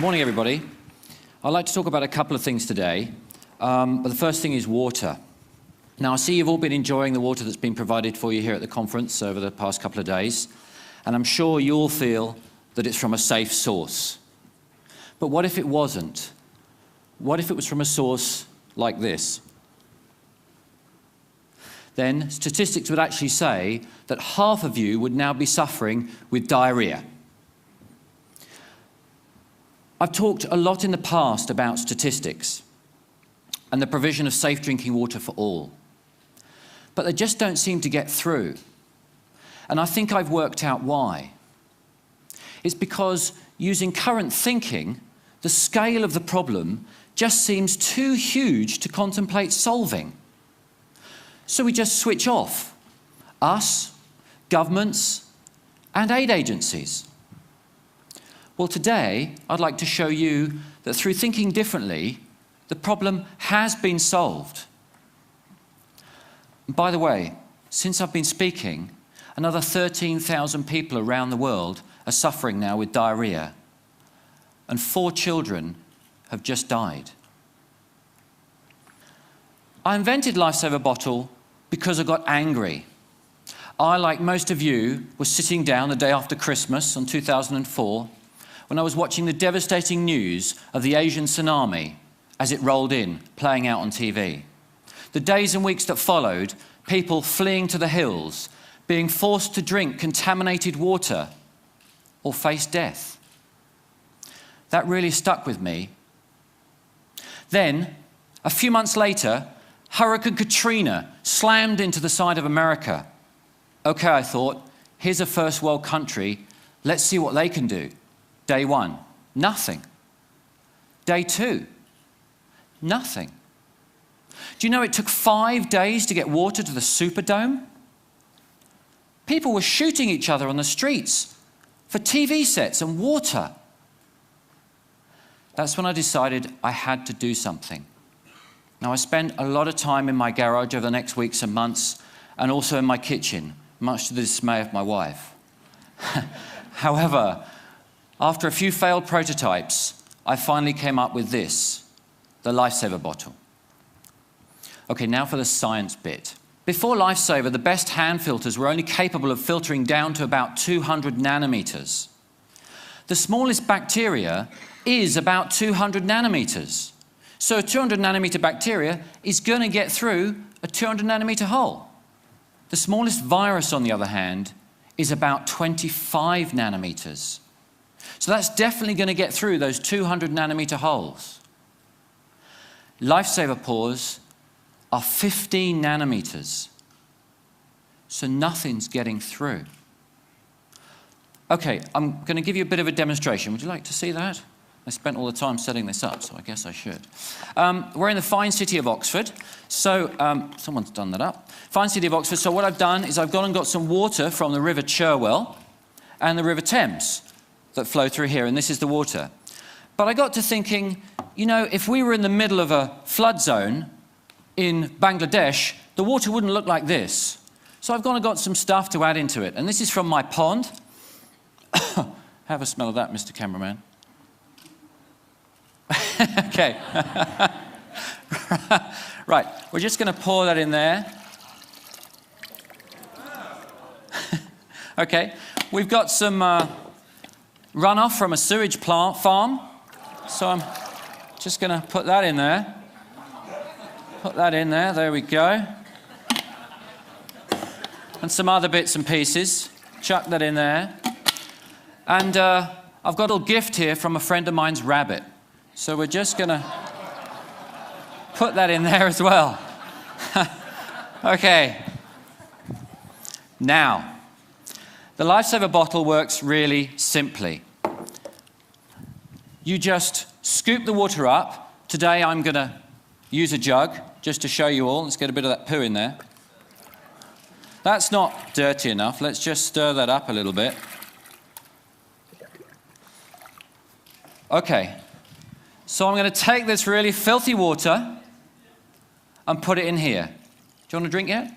Morning, everybody. I'd like to talk about a couple of things today, but the first thing is water. Now, I see you've all been enjoying the water that's been provided for you here at the conference over the past couple of days, and I'm sure you all feel that it's from a safe source. But what if it wasn't? What if it was from a source like this? Then statistics would actually say that half of you would now be suffering with diarrhea. I've talked a lot in the past about statistics and the provision of safe drinking water for all, but they just don't seem to get through. And I think I've worked out why. It's because using current thinking, the scale of the problem just seems too huge to contemplate solving. So we just switch off, us, governments, and aid agencies. Well, today, I'd like to show you that through thinking differently, the problem has been solved. And by the way, since I've been speaking, another 13,000 people around the world are suffering now with diarrhea, and 4 children have just died. I invented Lifesaver Bottle because I got angry. I, like most of you, was sitting down the day after Christmas in 2004 when I was watching the devastating news of the Asian tsunami as it rolled in, playing out on TV. The days and weeks that followed, people fleeing to the hills, being forced to drink contaminated water or face death. That really stuck with me. Then, a few months later, Hurricane Katrina slammed into the side of America. Okay, I thought, here's a first world country, let's see what they can do. Day 1, nothing. Day 2, nothing. Do you know it took 5 days to get water to the Superdome? People were shooting each other on the streets for TV sets and water. That's when I decided I had to do something. Now, I spent a lot of time in my garage over the next weeks and months, and also in my kitchen, much to the dismay of my wife. However, after a few failed prototypes, I finally came up with this, the Lifesaver Bottle. Okay, now for the science bit. Before Lifesaver, the best hand filters were only capable of filtering down to about 200 nanometers. The smallest bacteria is about 200 nanometers. So a 200 nanometer bacteria is going to get through a 200 nanometer hole. The smallest virus, on the other hand, is about 25 nanometers. So that's definitely going to get through those 200 nanometer holes. Lifesaver pores are 15 nanometers. So nothing's getting through. Okay, I'm going to give you a bit of a demonstration. Would you like to see that? I spent all the time setting this up, so I guess I should. We're in the fine city of Oxford. So, someone's done that up. Fine city of Oxford. So what I've done is I've gone and got some water from the River Cherwell and the River Thames that flow through here, and this is the water. But I got to thinking, you know, if we were in the middle of a flood zone in Bangladesh, the water wouldn't look like this. So I've gone and got some stuff to add into it. And this is from my pond. Have a smell of that, Mr. Cameraman. Okay. Right, we're just going to pour that in there. Okay, we've got some runoff from a sewage plant farm. So I'm just going to put that in there. Put that in there, there we go. And some other bits and pieces. Chuck that in there. And I've got a little gift here from a friend of mine's rabbit. So we're just going to put that in there as well. Okay. Now, the Lifesaver Bottle works really simply. You just scoop the water up. Today I'm going to use a jug just to show you all. Let's get a bit of that poo in there. That's not dirty enough. Let's just stir that up a little bit. Okay. So I'm going to take this really filthy water and put it in here. Do you want a drink yet?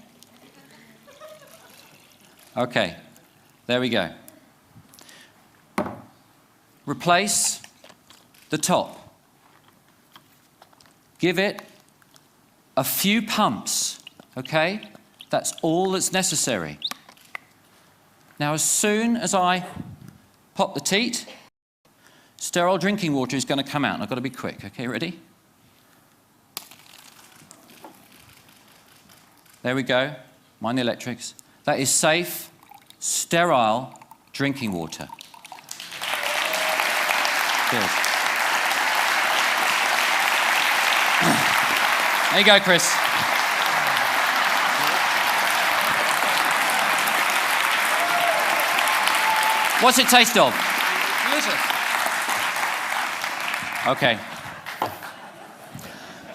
Okay, there we go. Replace the top. Give it a few pumps, okay? That's all that's necessary. Now, as soon as I pop the teat, sterile drinking water is going to come out, and I've got to be quick. Okay, ready? There we go. Mind the electrics. That is safe, sterile drinking water. Good. There you go, Chris. What's it taste of? Delicious. Okay.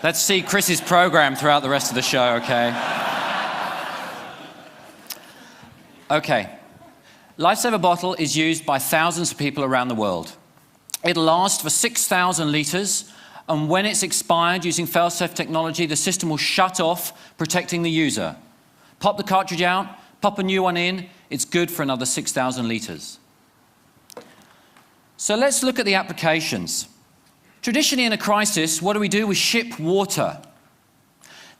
Let's see Chris's program throughout the rest of the show, okay? Okay. Lifesaver bottle is used by thousands of people around the world. It'll last for 6,000 litres, and when it's expired using fail-safe technology, the system will shut off, protecting the user. Pop the cartridge out, pop a new one in, it's good for another 6,000 litres. So let's look at the applications. Traditionally in a crisis, what do? We ship water.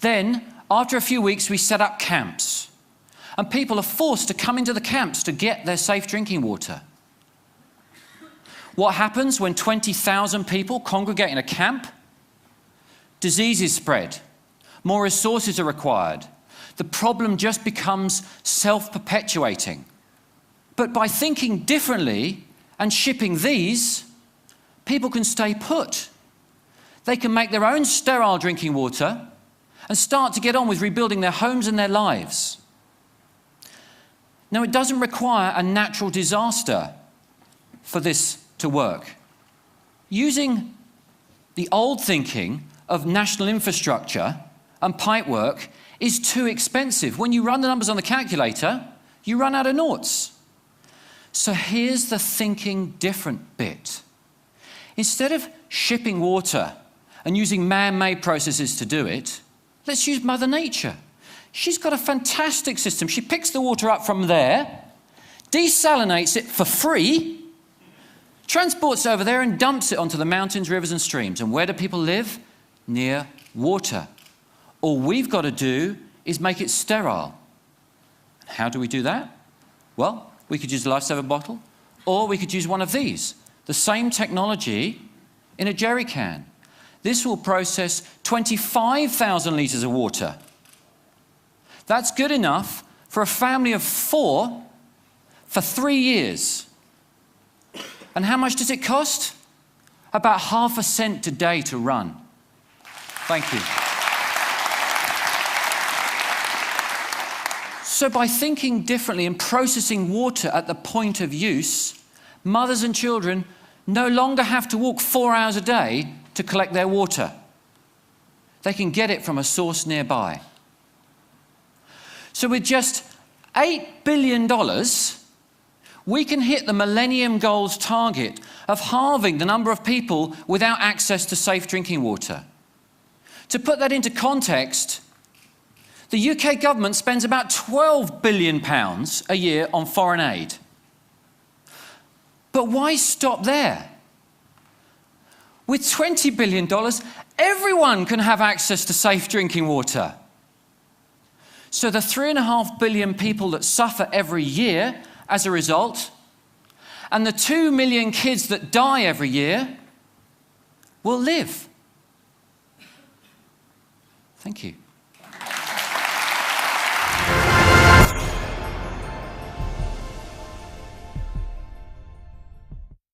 Then, after a few weeks, we set up camps. And people are forced to come into the camps to get their safe drinking water. What happens when 20,000 people congregate in a camp? Diseases spread. More resources are required. The problem just becomes self-perpetuating. But by thinking differently and shipping these, people can stay put. They can make their own sterile drinking water and start to get on with rebuilding their homes and their lives. Now, it doesn't require a natural disaster for this to work. Using the old thinking of national infrastructure and pipework is too expensive. When you run the numbers on the calculator, you run out of noughts. So here's the thinking different bit. Instead of shipping water and using man-made processes to do it, let's use Mother Nature. She's got a fantastic system. She picks the water up from there, desalinates it for free, transports it over there and dumps it onto the mountains, rivers and streams. And where do people live? Near water. All we've got to do is make it sterile. How do we do that? Well, we could use a lifesaver bottle, or we could use one of these. The same technology in a jerry can. This will process 25,000 litres of water. That's good enough for a family of 4 for 3 years. And how much does it cost? About ½ a cent today to run. Thank you. So by thinking differently and processing water at the point of use, mothers and children no longer have to walk 4 hours a day to collect their water. They can get it from a source nearby. So with just $8 billion, we can hit the Millennium Goals target of halving the number of people without access to safe drinking water. To put that into context, the UK government spends about £12 billion a year on foreign aid. But why stop there? With $20 billion, everyone can have access to safe drinking water. So the 3.5 billion people that suffer every year as a result, and the 2 million kids that die every year, will live. Thank you.